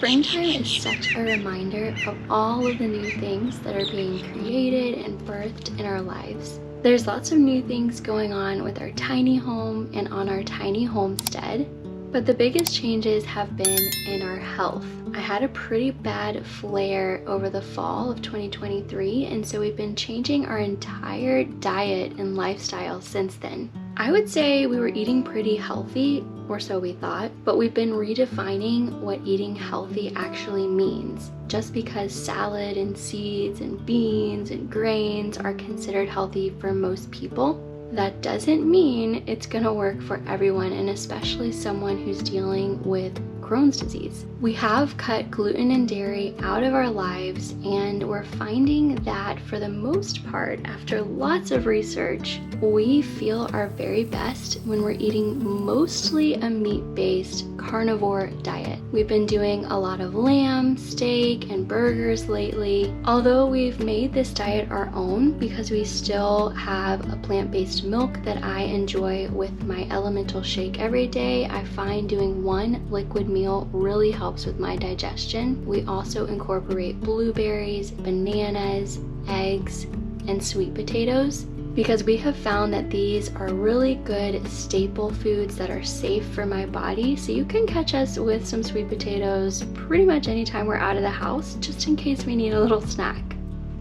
Springtime is such a reminder of all of the new things that are being created and birthed in our lives. There's lots of new things going on with our tiny home and on our tiny homestead, but the biggest changes have been in our health. I had a pretty bad flare over the fall of 2023, and so we've been changing our entire diet and lifestyle since then. I would say we were eating pretty healthy, or so we thought, but we've been redefining what eating healthy actually means. Just because salad and seeds and beans and grains are considered healthy for most people, that doesn't mean it's gonna work for everyone, and especially someone who's dealing with Crohn's disease. We have cut gluten and dairy out of our lives, and we're finding that for the most part, after lots of research, we feel our very best when we're eating mostly a meat-based carnivore diet. We've been doing a lot of lamb, steak, and burgers lately, although we've made this diet our own because we still have a plant-based milk that I enjoy with my elemental shake every day. I find doing one liquid meal really helps with my digestion. We also incorporate blueberries, bananas, eggs, and sweet potatoes because we have found that these are really good staple foods that are safe for my body. So you can catch us with some sweet potatoes pretty much anytime we're out of the house, just in case we need a little snack.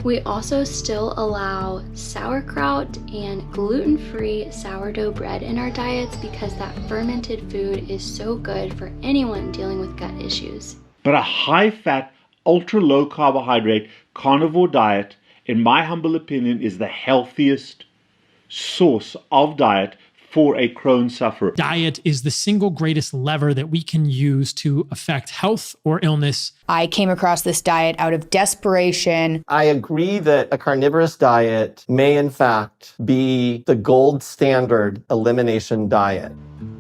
We also still allow sauerkraut and gluten-free sourdough bread in our diets because that fermented food is so good for anyone dealing with gut issues. But a high-fat, ultra-low carbohydrate carnivore diet, in my humble opinion, is the healthiest source of diet for a Crohn sufferer. Diet is the single greatest lever that we can use to affect health or illness. I came across this diet out of desperation. I agree that a carnivorous diet may in fact be the gold standard elimination diet.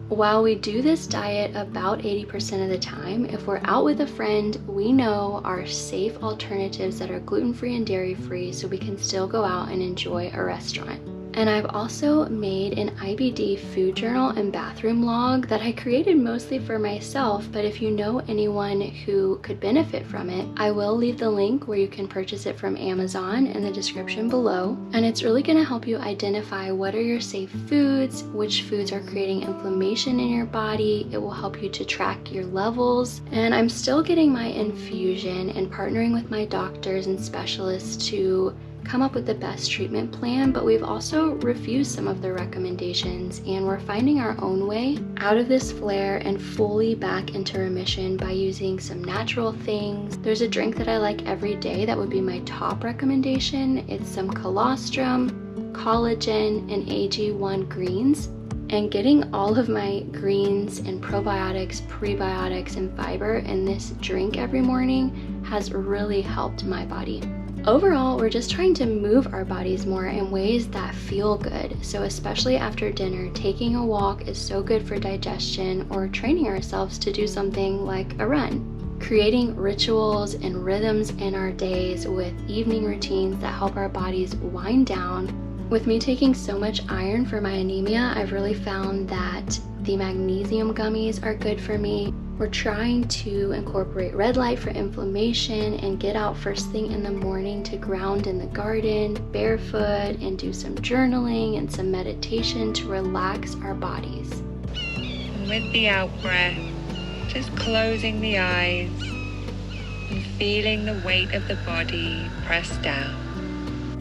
While we do this diet about 80% of the time, if we're out with a friend, we know are safe alternatives that are gluten-free and dairy-free so we can still go out and enjoy a restaurant. And I've also made an IBD food journal and bathroom log that I created mostly for myself, but if you know anyone who could benefit from it, I will leave the link where you can purchase it from Amazon in the description below. And it's really gonna help you identify what are your safe foods, which foods are creating inflammation in your body. It will help you to track your levels. And I'm still getting my infusion and partnering with my doctors and specialists to come up with the best treatment plan, but we've also refused some of their recommendations, and we're finding our own way out of this flare and fully back into remission by using some natural things. There's a drink that I like every day that would be my top recommendation. It's some colostrum, collagen, and AG1 greens. And getting all of my greens and probiotics, prebiotics, and fiber in this drink every morning has really helped my body. Overall, we're just trying to move our bodies more in ways that feel good. So especially after dinner, taking a walk is so good for digestion, or training ourselves to do something like a run. Creating rituals and rhythms in our days with evening routines that help our bodies wind down. With me taking so much iron for my anemia, I've really found that the magnesium gummies are good for me. We're trying to incorporate red light for inflammation and get out first thing in the morning to ground in the garden, barefoot, and do some journaling and some meditation to relax our bodies. And with the out breath, just closing the eyes and feeling the weight of the body press down.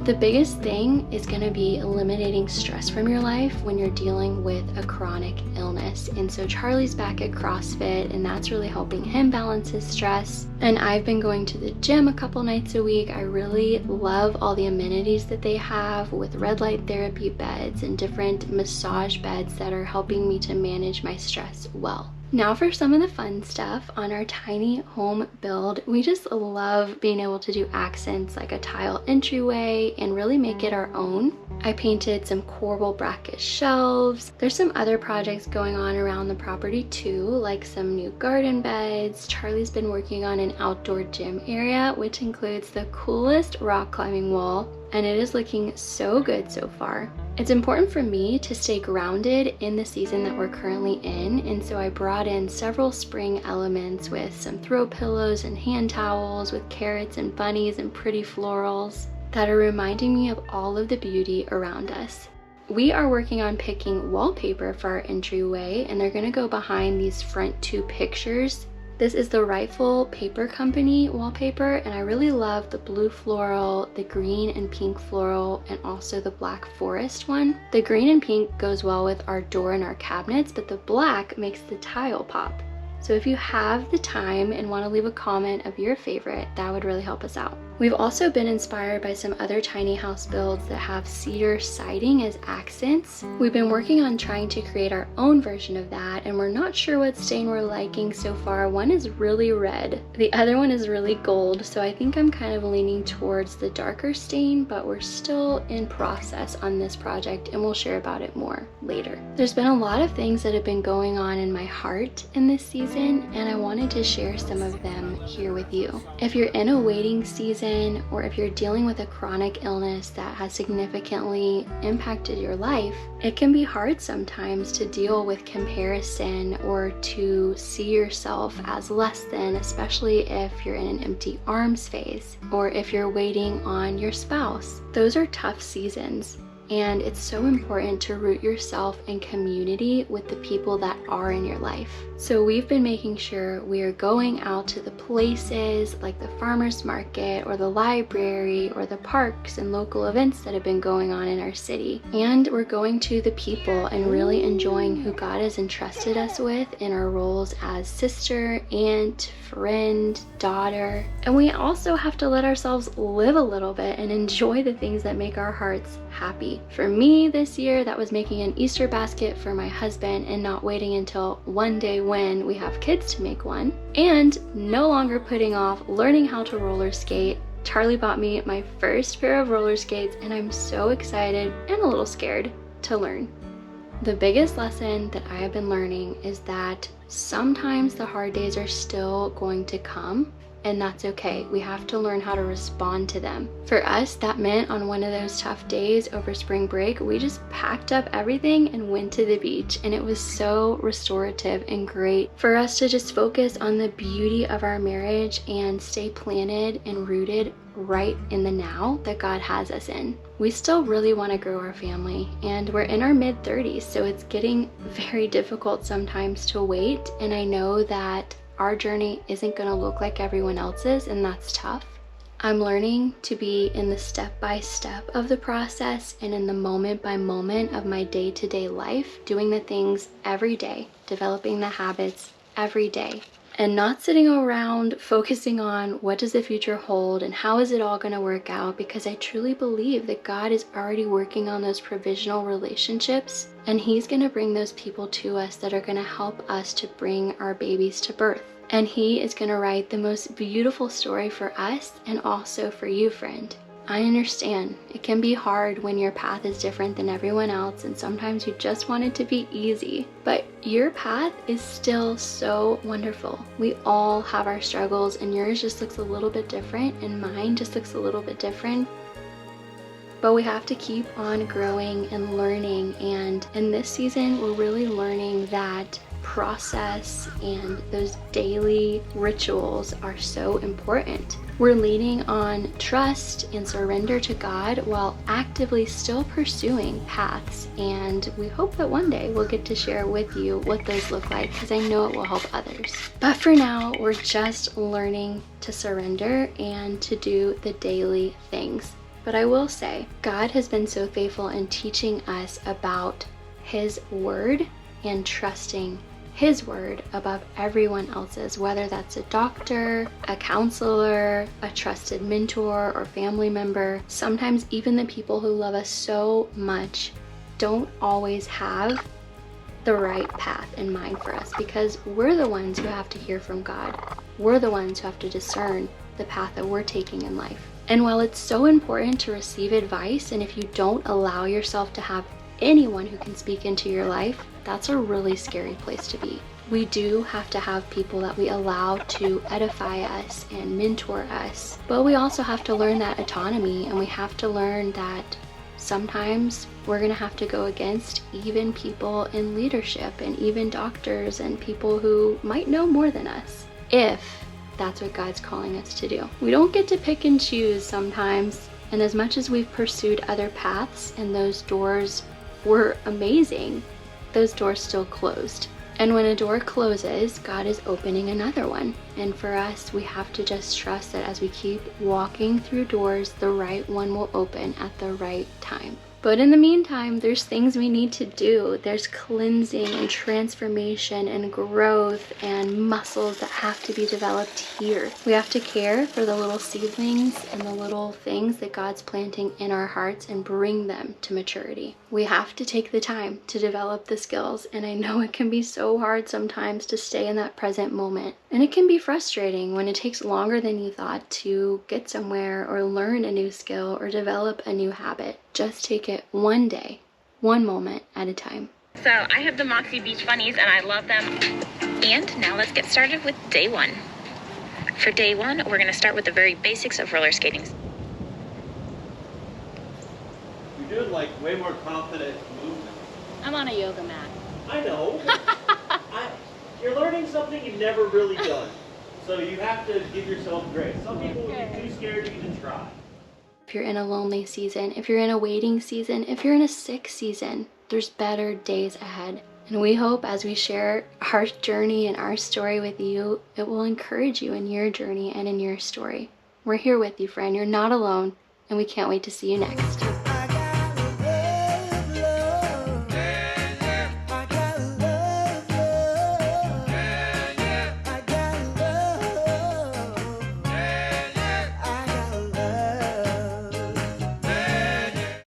The biggest thing is going to be eliminating stress from your life when you're dealing with a chronic illness. And so Charlie's back at CrossFit, and that's really helping him balance his stress. And I've been going to the gym a couple nights a week. I really love all the amenities that they have with red light therapy beds and different massage beds that are helping me to manage my stress well. Now for some of the fun stuff on our tiny home build. We just love being able to do accents like a tile entryway and really make it our own. I painted some corbel bracket shelves. There's some other projects going on around the property too, like some new garden beds. Charlie's been working on an outdoor gym area, which includes the coolest rock climbing wall. and it is looking so good so far. It's important for me to stay grounded in the season that we're currently in, and so I brought in several spring elements with some throw pillows and hand towels with carrots and bunnies and pretty florals that are reminding me of all of the beauty around us. We are working on picking wallpaper for our entryway, and they're going to go behind these front 2 pictures. This is the Rightful Paper Company wallpaper, and I really love the blue floral, the green and pink floral, and also the black forest one. The green and pink goes well with our door and our cabinets, but the black makes the tile pop. So if you have the time and want to leave a comment of your favorite, that would really help us out. We've also been inspired by some other tiny house builds that have cedar siding as accents. We've been working on trying to create our own version of that, and we're not sure what stain we're liking so far. One is really red, the other one is really gold, so I think I'm kind of leaning towards the darker stain, but we're still in process on this project, and we'll share about it more later. There's been a lot of things that have been going on in my heart in this season, and I wanted to share some of them here with you. If you're in a waiting season, or if you're dealing with a chronic illness that has significantly impacted your life, it can be hard sometimes to deal with comparison or to see yourself as less than, especially if you're in an empty arms phase or if you're waiting on your spouse. Those are tough seasons. And it's so important to root yourself in community with the people that are in your life. So we've been making sure we are going out to the places like the farmer's market or the library or the parks and local events that have been going on in our city. And we're going to the people and really enjoying who God has entrusted us with in our roles as sister, aunt, friend, daughter. And we also have to let ourselves live a little bit and enjoy the things that make our hearts happy. For me this year, that was making an Easter basket for my husband and not waiting until one day when we have kids to make one, and no longer putting off learning how to roller skate. Charlie bought me my first pair of roller skates, and I'm so excited and a little scared to learn. The biggest lesson that I have been learning is that sometimes the hard days are still going to come, and that's okay. We have to learn how to respond to them. For us, that meant on one of those tough days over spring break, we just packed up everything and went to the beach, and it was so restorative and great for us to just focus on the beauty of our marriage and stay planted and rooted right in the now that God has us in. We still really want to grow our family, and we're in our mid-30s, so it's getting very difficult sometimes to wait, and I know that our journey isn't going to look like everyone else's, and that's tough. I'm learning to be in the step-by-step of the process and in the moment-by-moment of my day-to-day life, doing the things every day, developing the habits every day, and not sitting around focusing on what does the future hold and how is it all going to work out, because I truly believe that God is already working on those provisional relationships, and He's going to bring those people to us that are going to help us to bring our babies to birth. And He is going to write the most beautiful story for us and also for you, friend. I understand it can be hard when your path is different than everyone else, and sometimes you just want it to be easy, but your path is still so wonderful. We all have our struggles, and yours just looks a little bit different, and mine just looks a little bit different. But we have to keep on growing and learning, and in this season, we're really learning that process and those daily rituals are so important. We're leaning on trust and surrender to God while actively still pursuing paths, and we hope that one day we'll get to share with you what those look like, because I know it will help others. But for now, we're just learning to surrender and to do the daily things. But I will say, God has been so faithful in teaching us about His word and trusting His word above everyone else's, whether that's a doctor, a counselor, a trusted mentor or family member. Sometimes even the people who love us so much don't always have the right path in mind for us, because we're the ones who have to hear from God. We're the ones who have to discern the path that we're taking in life. And while it's so important to receive advice, and if you don't allow yourself to have anyone who can speak into your life, that's a really scary place to be. We do have to have people that we allow to edify us and mentor us, but we also have to learn that autonomy, and we have to learn that sometimes we're going to have to go against even people in leadership and even doctors and people who might know more than us, if that's what God's calling us to do. We don't get to pick and choose sometimes, and as much as we've pursued other paths and those doors were amazing, those doors still closed. And when a door closes, God is opening another one. And for us, we have to just trust that as we keep walking through doors, the right one will open at the right time. But in the meantime, there's things we need to do. There's cleansing and transformation and growth and muscles that have to be developed here. We have to care for the little seedlings and the little things that God's planting in our hearts and bring them to maturity. We have to take the time to develop the skills, and I know it can be so hard sometimes to stay in that present moment. And it can be frustrating when it takes longer than you thought to get somewhere or learn a new skill or develop a new habit. Just take it one day, one moment at a time. So I have the Moxie Beach Bunnies and I love them. And now let's get started with day one. For day one, we're going to start with the very basics of roller skating. You're doing like way more confident movements. I'm on a yoga mat. I know. You're learning something you've never really done. So you have to give yourself grace. Some people would be too scared to even try. If you're in a lonely season, if you're in a waiting season, if you're in a sick season, there's better days ahead. And we hope as we share our journey and our story with you, it will encourage you in your journey and in your story. We're here with you, friend. You're not alone, and we can't wait to see you next.